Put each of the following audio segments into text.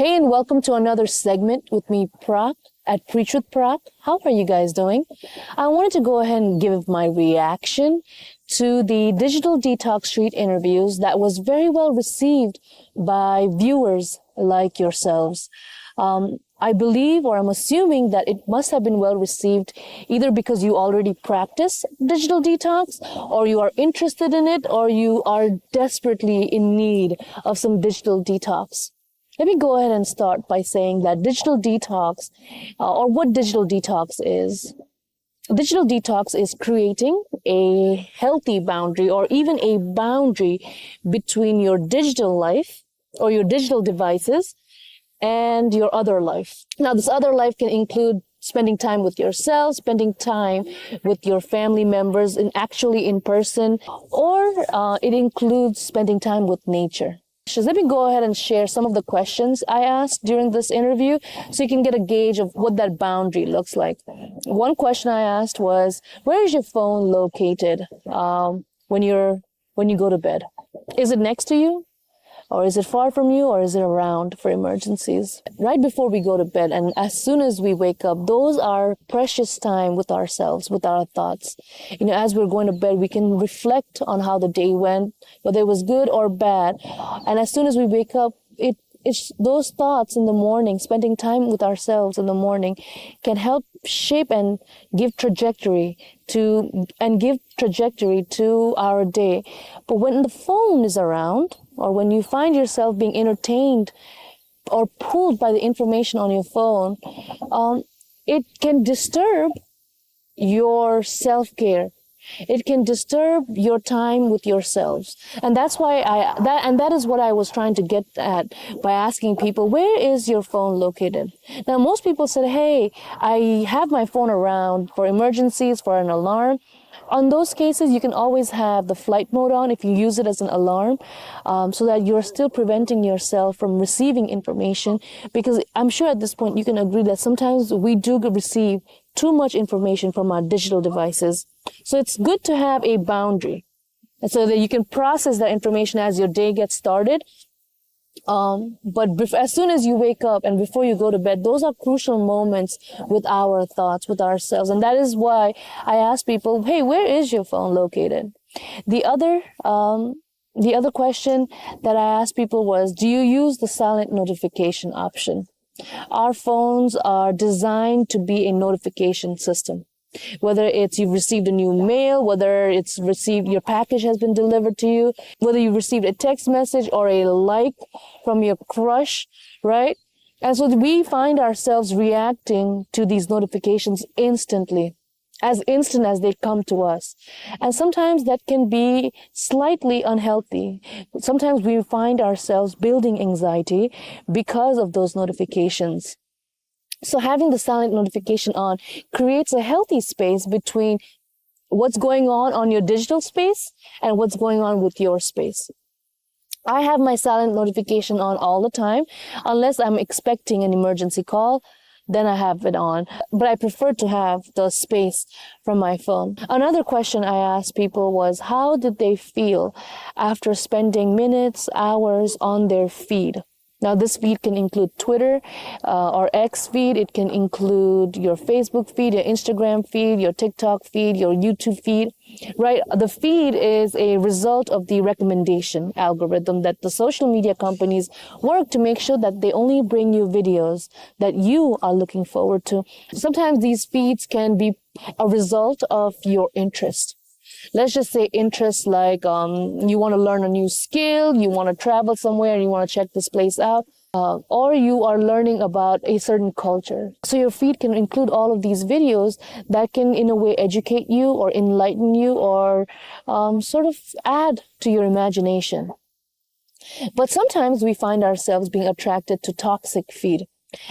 Hey, and welcome to another segment with me, Prak, at Preachwithprak. How are you guys doing? I wanted to go ahead and give my reaction to the Digital Detox Street interviews that was very well received by viewers like yourselves. I believe, or I'm assuming, that it must have been well received either because you already practice digital detox, or you are interested in it, or you are desperately in need of some digital detox. Let me go ahead and start by saying that digital detox, or what digital detox is. Digital detox is creating a healthy boundary, or even a boundary between your digital life or your digital devices and your other life. Now, this other life can include spending time with yourself, spending time with your family members actually in person, or it includes spending time with nature. So let me go ahead and share some of the questions I asked during this interview so you can get a gauge of what that boundary looks like. One question I asked was, where is your phone located when you go to bed? Is it next to you? Or is it far from you, or is it around for emergencies? Right before we go to bed and as soon as we wake up, those are precious time with ourselves, with our thoughts. As we're going to bed, we can reflect on how the day went, whether it was good or bad. And as soon as we wake up, it's those thoughts in the morning, spending time with ourselves in the morning, can help shape and give trajectory to our day. But when the phone is around, or when you find yourself being entertained or pulled by the information on your phone, it can disturb your self-care. It can disturb your time with yourselves. And that's why that is what I was trying to get at by asking people, where is your phone located? Now, most people said, hey, I have my phone around for emergencies, for an alarm. On those cases, you can always have the flight mode on if you use it as an alarm, so that you're still preventing yourself from receiving information. Because I'm sure at this point you can agree that sometimes we do receive too much information from our digital devices. So it's good to have a boundary so that you can process that information as your day gets started. But as soon as you wake up and before you go to bed, those are crucial moments with our thoughts, with ourselves. And that is why I ask people, hey, where is your phone located? The other question that I asked people was, do you use the silent notification option? Our phones are designed to be a notification system. Whether it's you've received a new mail, whether it's received your package has been delivered to you, whether you received a text message or a like from your crush, right? And so we find ourselves reacting to these notifications instantly, as instant as they come to us. And sometimes that can be slightly unhealthy. Sometimes we find ourselves building anxiety because of those notifications. So having the silent notification on creates a healthy space between what's going on your digital space and what's going on with your space. I have my silent notification on all the time, unless I'm expecting an emergency call, then I have it on. But I prefer to have the space from my phone. Another question I asked people was, how did they feel after spending minutes, hours on their feed? Now, this feed can include Twitter or X feed. It can include your Facebook feed, your Instagram feed, your TikTok feed, your YouTube feed, right? The feed is a result of the recommendation algorithm that the social media companies work to make sure that they only bring you videos that you are looking forward to. Sometimes these feeds can be a result of your interest. Let's just say interests like you want to learn a new skill, you want to travel somewhere, and you want to check this place out, or you are learning about a certain culture. So your feed can include all of these videos that can, in a way, educate you or enlighten you or sort of add to your imagination. But sometimes we find ourselves being attracted to toxic feed.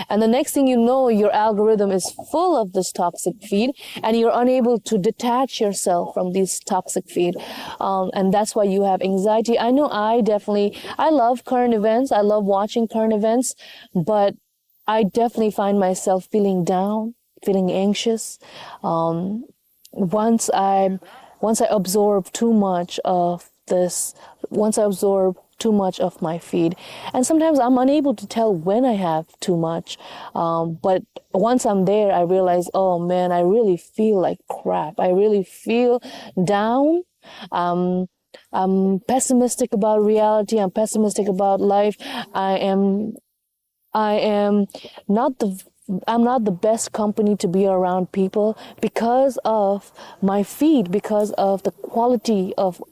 And the next thing you know, your algorithm is full of this toxic feed and you're unable to detach yourself from this toxic feed. And that's why you have anxiety. I know I love current events. I love watching current events, but I definitely find myself feeling down, feeling anxious. Once I absorb too much of too much of my feed. And sometimes I'm unable to tell when I have too much. But once I'm there, I realize, oh man, I really feel like crap. I really feel down. I'm pessimistic about reality. I'm pessimistic about life. I am not the I'm not the best company to be around people because of my feed, because of the quality of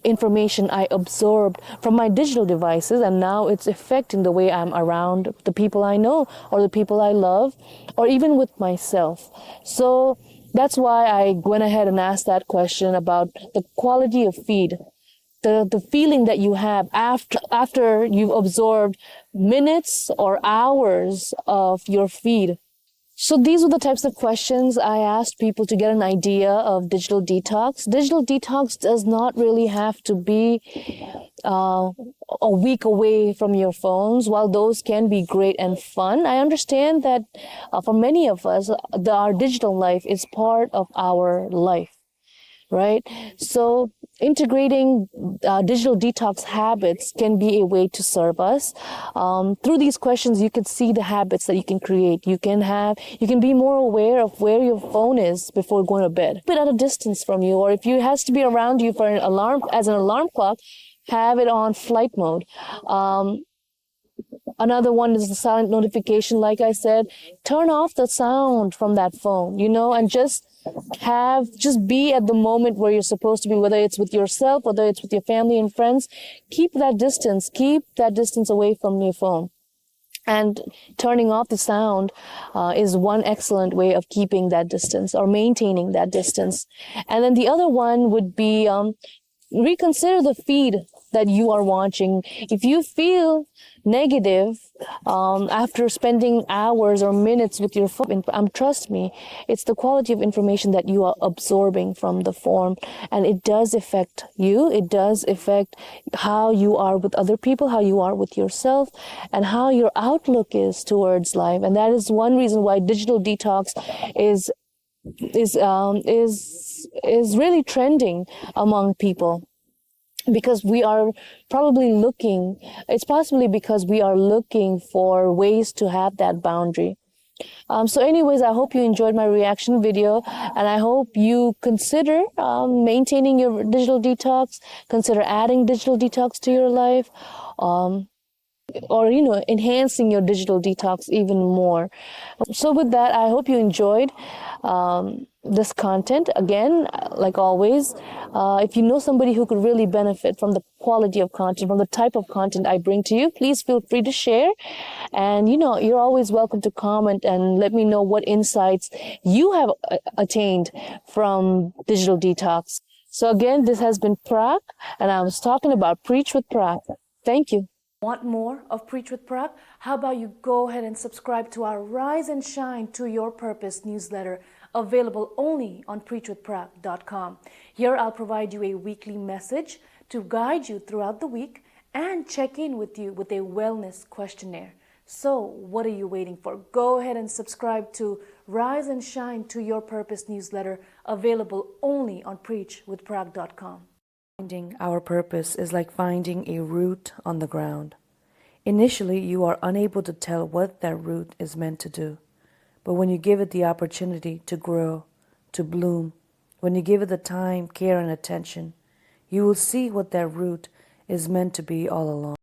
information I absorbed from my digital devices, and now it's affecting the way I'm around the people I know or the people I love, or even with myself. So that's why I went ahead and asked that question about the quality of feed. The feeling that you have after you've absorbed minutes or hours of your feed. So these were the types of questions I asked people to get an idea of digital detox. Digital detox does not really have to be a week away from your phones. While those can be great and fun, I understand that for many of us, our digital life is part of our life. Right? So integrating digital detox habits can be a way to serve us. Through these questions, you can see the habits that you can create. You can be more aware of where your phone is before going to bed. Put it at a distance from you, or if it has to be around you for an alarm clock, have it on flight mode. Another one is the silent notification. Like I said, turn off the sound from that phone, and just be at the moment where you're supposed to be, whether it's with yourself, whether it's with your family and friends. Keep that distance away from your phone. And turning off the sound is one excellent way of keeping that distance or maintaining that distance. And then the other one would be reconsider the feed that you are watching. If you feel negative after spending hours or minutes with your phone, trust me, it's the quality of information that you are absorbing from the phone, and it does affect you. It does affect how you are with other people, how you are with yourself, and how your outlook is towards life. And that is one reason why digital detox is really trending among people, because we are it's possibly because we are looking for ways to have that boundary. So anyways, I hope you enjoyed my reaction video, and I hope you consider maintaining your digital detox, consider adding digital detox to your life, or enhancing your digital detox even more. So with that, I hope you enjoyed this content. Again, like always, if you know somebody who could really benefit from the quality of content, from the type of content I bring to you, please feel free to share. And you're always welcome to comment and let me know what insights you have attained from digital detox. So again, this has been Prak, and I was talking about Preach with Prak. Thank you. Want more of Preach with Prak? How about you go ahead and subscribe to our Rise and Shine to Your Purpose newsletter, available only on preachwithprak.com. Here I'll provide you a weekly message to guide you throughout the week and check in with you with a wellness questionnaire. So what are you waiting for? Go ahead and subscribe to Rise and Shine to Your Purpose newsletter, available only on preachwithprak.com. Finding our purpose is like finding a root on the ground. Initially, you are unable to tell what that root is meant to do. But when you give it the opportunity to grow, to bloom, when you give it the time, care, and attention, you will see what that root is meant to be all along.